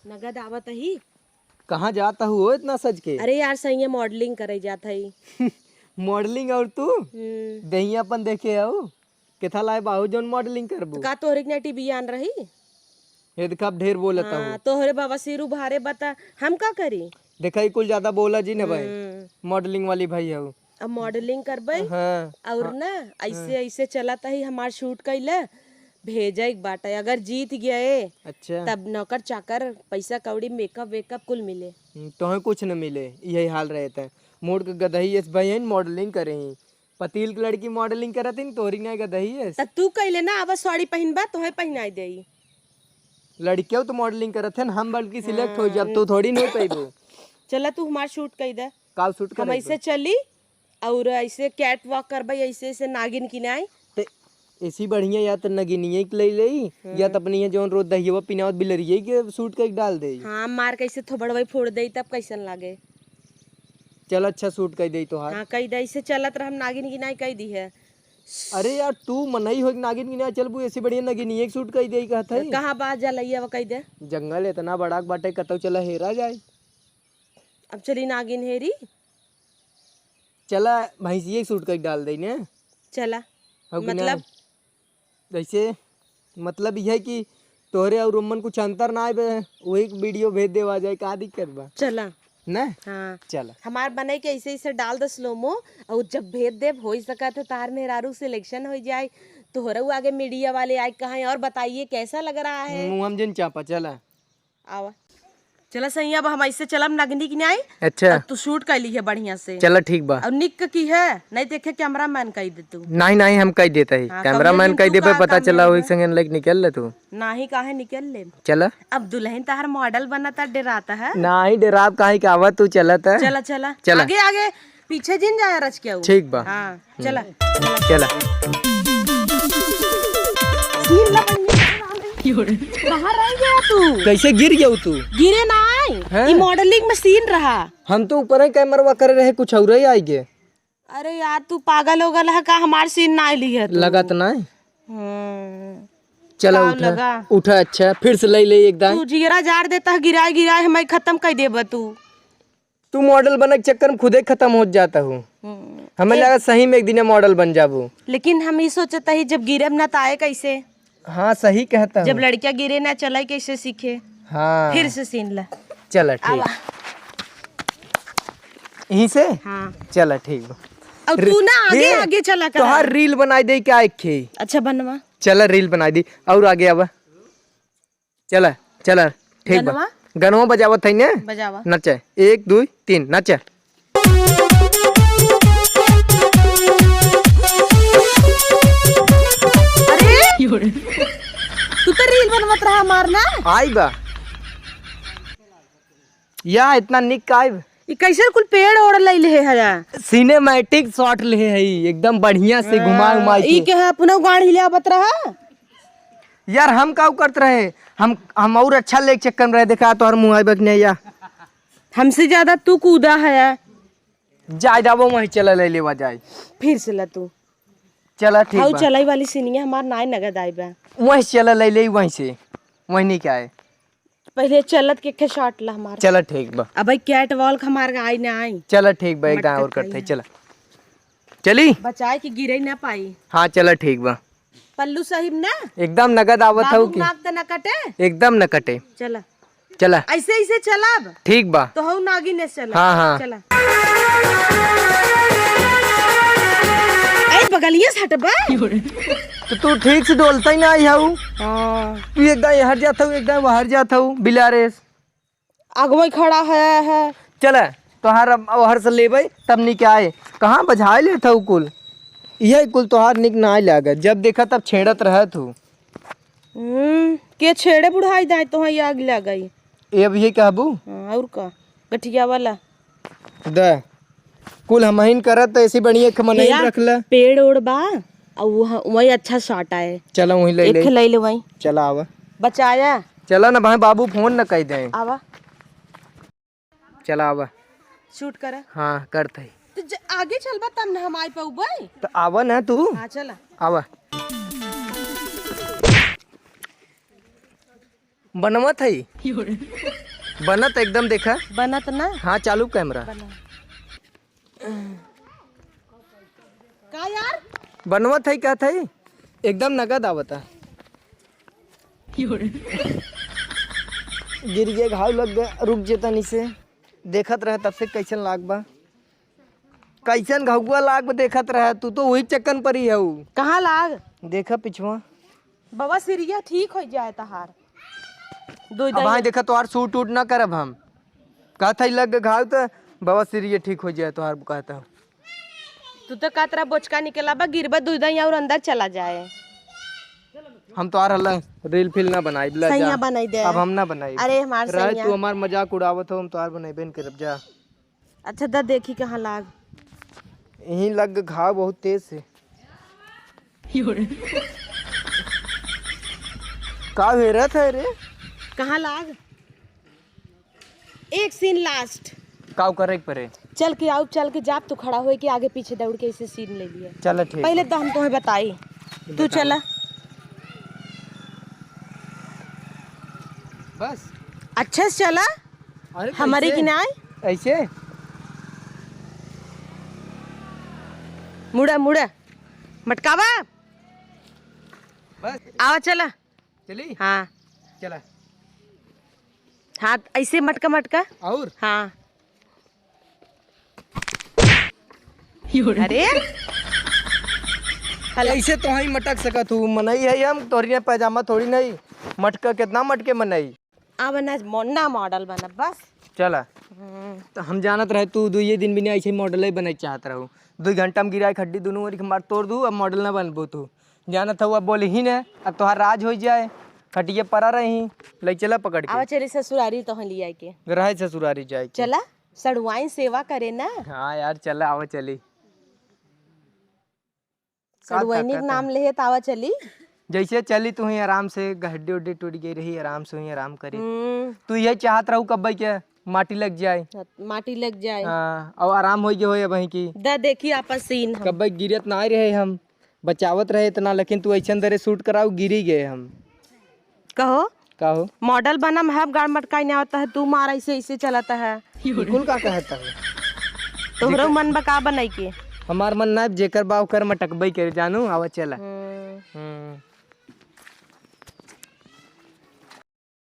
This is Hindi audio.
नगद आवत ही। कहाँ जाता हो इतना सज के? अरे यार सही है, मॉडलिंग करे जाता ही। मॉडलिंग और तू दहियापन देखे आओ केथा लाए बाहु जोन मॉडलिंग करबू तो का तोहरे के नेटी बियान रही। ये देखा कब ढेर बोलता हाँ, हूँ तोहरे बाबा सिरू भारे बता हम का करी। देखा ही कुल ज्यादा बोला जी ने भाई मॉडलिंग वाली भाई है अब मॉडलिंग करबे हाँ और ना ऐसे ऐसे चलाता ही हमार शूट कैले भेजा एक बाटा, अगर जीत गए अच्छा तब नौकर चाकर पैसा कौड़ी मेकअप वेकअप कुल मिले। तुम्हें कुछ न मिले यही हाल रहता है। मोड़ के गदही इस भाई मॉडलिंग करे ही पतील की लड़की मॉडलिंग करत ही तोरी ना गदही है तब तू कैले ना अब साड़ी पहनबा तोहे पहनाई देई। लड़कियों तो मॉडलिंग करत है हम बल्कि सिलेक्ट हो जब तू थोड़ी नहीं पैबू। चला तू हमार शूट कई दे, काल शूट हम कर ऐसे चली और ऐसे कैट वॉक करबे ऐसे ऐसे नागिन की नाई। ऐसी बढ़िया या तो नगिनिये के ले या तो अपनी ये जोन रोज दहिया पिनावत बिलरिये के शूट कर डाल दे। हाँ मार कैसे थोबड़वई फोड़ दे तब कैसन लागे। चल अच्छा शूट कर दे तो हाथ। हाँ कई दे से चलत रह हम नागिन की नाई कई दी है। अरे यार तू मनई हो नागिन की ना चल बू ऐसी बढ़िया नगिनिये के शूट कर दे कहत है। कहाँ बात जलैया वो कई दे। जंगल इतना बड़ा बाटे कतौ चला हेरा जाए। अब चली नागिन हेरी। चला भैंसिये शूट कर डाल दे ने। चला मतलब जैसे मतलब यह है कि तोहरे और रोमन कुछ अंतर ना आए वही वीडियो भेज देवा जाए का दिक्कत बा चला ना। हाँ चला हमार बने के ऐसे ऐसे डाल दो स्लोमो और जब भेज दे हो सका तो तार मेहरारू सिलेक्शन हो जाए तो हो रहा आगे मीडिया वाले आए कहाँ और बताइए कैसा लग रहा है। मुँह हम जिन चापा चला आवा चला सही अब हम ऐसे चलम नगनी की नहीं। अच्छा तू शूट कर ली है बढ़िया से। चला ठीक बा और निक की है नहीं देखे कैमरा मैन कही दे तू। नहीं नहीं हम कह देता ही हाँ, कैमरा मैन कह दे पे पता चला वही संगे लाइक निकल ले तू नाही काहे निकल ले। चला अब दुल्हन तार मॉडल बनता डराता है। नहीं डराब काहे का आवा तू चलत है। चला चला चला। आगे आगे पीछे जिन जाया रच के ठीक बा हाँ चला चला बाहर रह गया तू। कैसे गिर गया तू? गिरे ना आए मॉडलिंग मशीन रहा। हम तो ऊपर ही कैमरा कर रहे कुछ और ही आई गए। अरे यार तू पागल हो गया है का हमार सीन ना ली है तू। लगा तो नहीं। चला काम उठा लगा। उठा अच्छा फिर से ले ले एकदम तू जीरा जार देता है गिराए गिराए हमें खत्म कर देबा तू मॉडल बनने के चक्कर में खुद ही खत्म हो जाता हूँ। हमें लगा सही में एक दिन मॉडल बन जाबू। लेकिन हम ये सोचता ही जब गिरे ना तो आए कैसे। हाँ सही कहता जब हूँ। लड़कियां गिरे ना चला कैसे सीखे। हाँ फिर से सीन ला। चला ठीक यहीं से। हाँ चला ठीक बा। और तू ना आगे आगे चला कर। तो हर रील बनाई दे क्या एक खे। अच्छा बनवा चला रील बनाई दी और आगे आवा। चला चला ठीक बा। गनवा बजावत है ना बजावा नचे 1 2 3 नचे। अरे तू तो रील बनवत रहा मारना आई बा या इतना निक का आई ये कैसे कुल पेड़ ओढ़ ले ले है। सिनेमैटिक शॉट ले है एकदम बढ़िया से घुमा घुमा ई के है अपना गाड़ी ले आवत रहा। यार हम का करत रहे हम और अच्छा ले चक्कर में रहे देखा तो हर मुंह बकने या हमसे ज्यादा तू कूदा है। जाए जाबो वहीं चला ले लेवा जाए फिर से ला तू चला ठीक हाउ बा चलाई वाली सीनिया हमार नाय नगद आई बा। वहीं चला ले ले वहीं से वहीं नहीं क्या है। पहले चलत के शॉट ला हमार। चला ठीक बा अब भाई कैट वॉक हमार आई ना आई। चला ठीक बा एकदम और करते चला चली बचाए कि गिरे ना पाई। हाँ चला ठीक बा पल्लू साहिब ना एकदम नगद आवत हो बाबू कि नाक त न कटे एकदम न कटे। चला चला ऐसे ऐसे चला अब ठीक बा तो हऊ नागी ने चला। हाँ हाँ चला ए बगलिया से हटबा। तो तू ठीक से डोलता ही ना आई हूँ। हां तू एकदम यहाँ जाता हूँ एकदम बाहर जाता हूँ बिलारेस आगवा खड़ा है। चला तोहार हर से लेबै तब निक आए कहाँ बजाए ले था कुल यह कुल तोहार निक ना आए लागत जब देखा तब छेड़त रह तू। के छेड़े बुढ़ाई दाई तो ही आग लग गई। ये अब ये कहबू और का गठिया वाला दे कुल हमहिन करत ऐसी बढ़िया खमन रखला पेड़ ओड़ बा और वही अच्छा शॉट आए। चला वहीं ले ले ले वही चला आवा बचाया। चला ना भाई बाबू फोन न कह दे आवा चला आवा शूट कर। हाँ करते तो आगे चलबा तब ना हम आई पाऊबे। तो आवा ना तू हाँ चला आवा बनवत है बनत एकदम देखा। बनत ना हाँ चालू कैमरा। बना का यार बनवत है क्या था एकदम नगद आवता। गिर गए घाव लग गए रुक जेता नीचे देखत रहे तब से कैसन लाग बा कैसन घाहुआ लाग बा देखत रहे तू तो वही चक्कन पर ही है कहाँ लाग देखा पिछवा। बाबा सिरिया ठीक हो जाए तहार दो अब हाँ देखा तो सूट उट ना करब हम कहता लग गए घाव तो बाबा सिरिया ठीक हो जाए तो कहता तू तो का तरह बोचका निकला बा गिरबा दूध और अंदर चला जाए। हम तो रील फिल ना बनाई बिला सैया जा। बनाई दे अब हम ना बनाई अरे हमार रहे सैया तू हमार मजाक उड़ावत हो हम तो बनाई बेन करब जा। अच्छा दा देखी कहाँ लाग यहीं लग गए घाव बहुत तेज से का हेरत है रे कहाँ लाग एक सीन लास्ट काव करे परे चल के आओ चल के जाप तू खड़ा होए कि आगे पीछे दौड़ के इसे सीन ले लिया। चल ठीक पहले तो हम तुम्हें बताई तू चला बस अच्छे से चला अरे हमारे कैसे? की ना आए ऐसे मुड़ा मुड़ा मटकावा बस आवा चला चली हाँ चला हाथ ऐसे मटका मटका और हाँ अरे ऐसे तो ही मटक सकत हूँ मनई है हम तोहरी पैजामा थोड़ी नहीं मटका कितना मटके मनई अब ना मॉडल बना बस चला तो हम जानत रहे तू 2 दिन भी नहीं ऐसे मॉडल ही बने चाहत रहूँ 2 घंटा में गिराए खड्डी दोनों ओर मार तोड़ दूँ अब मॉडल ना बनबो तू जानत हूँ अब बोले ही न अब तोहार राज हो जाए खटिया पड़ा रही ले चला पकड़ आवा के चली ससुरारी तो लिया के रहे ससुरारी जाए के। चला सड़वाइन सेवा करे ना हाँ यार चला आवा चली सड़वाइनी के नाम ले तावा चली जैसे चली तू ही आराम से हड्डी उड्डी टूट गई रही आराम से ही आराम करी तू यही चाहत रहू कब के माटी लग जाए माटी लग जाए हाँ और आराम हो गए वहीं की दा देखी आपस सीन हम। कब गिरत ना रहे हम बचावत रहे इतना लेकिन तू ऐसा दरे शूट कराऊ गिरी गए हम कहो कहो मॉडल बना महब गाड़ मटका नहीं आता है तू मार ऐसे ऐसे चलाता है बिल्कुल का कहता है तोहरो मन बका बनाई के हमार मन ना जेकर बाव कर मटकबई कर जानू आवा चला हम्म।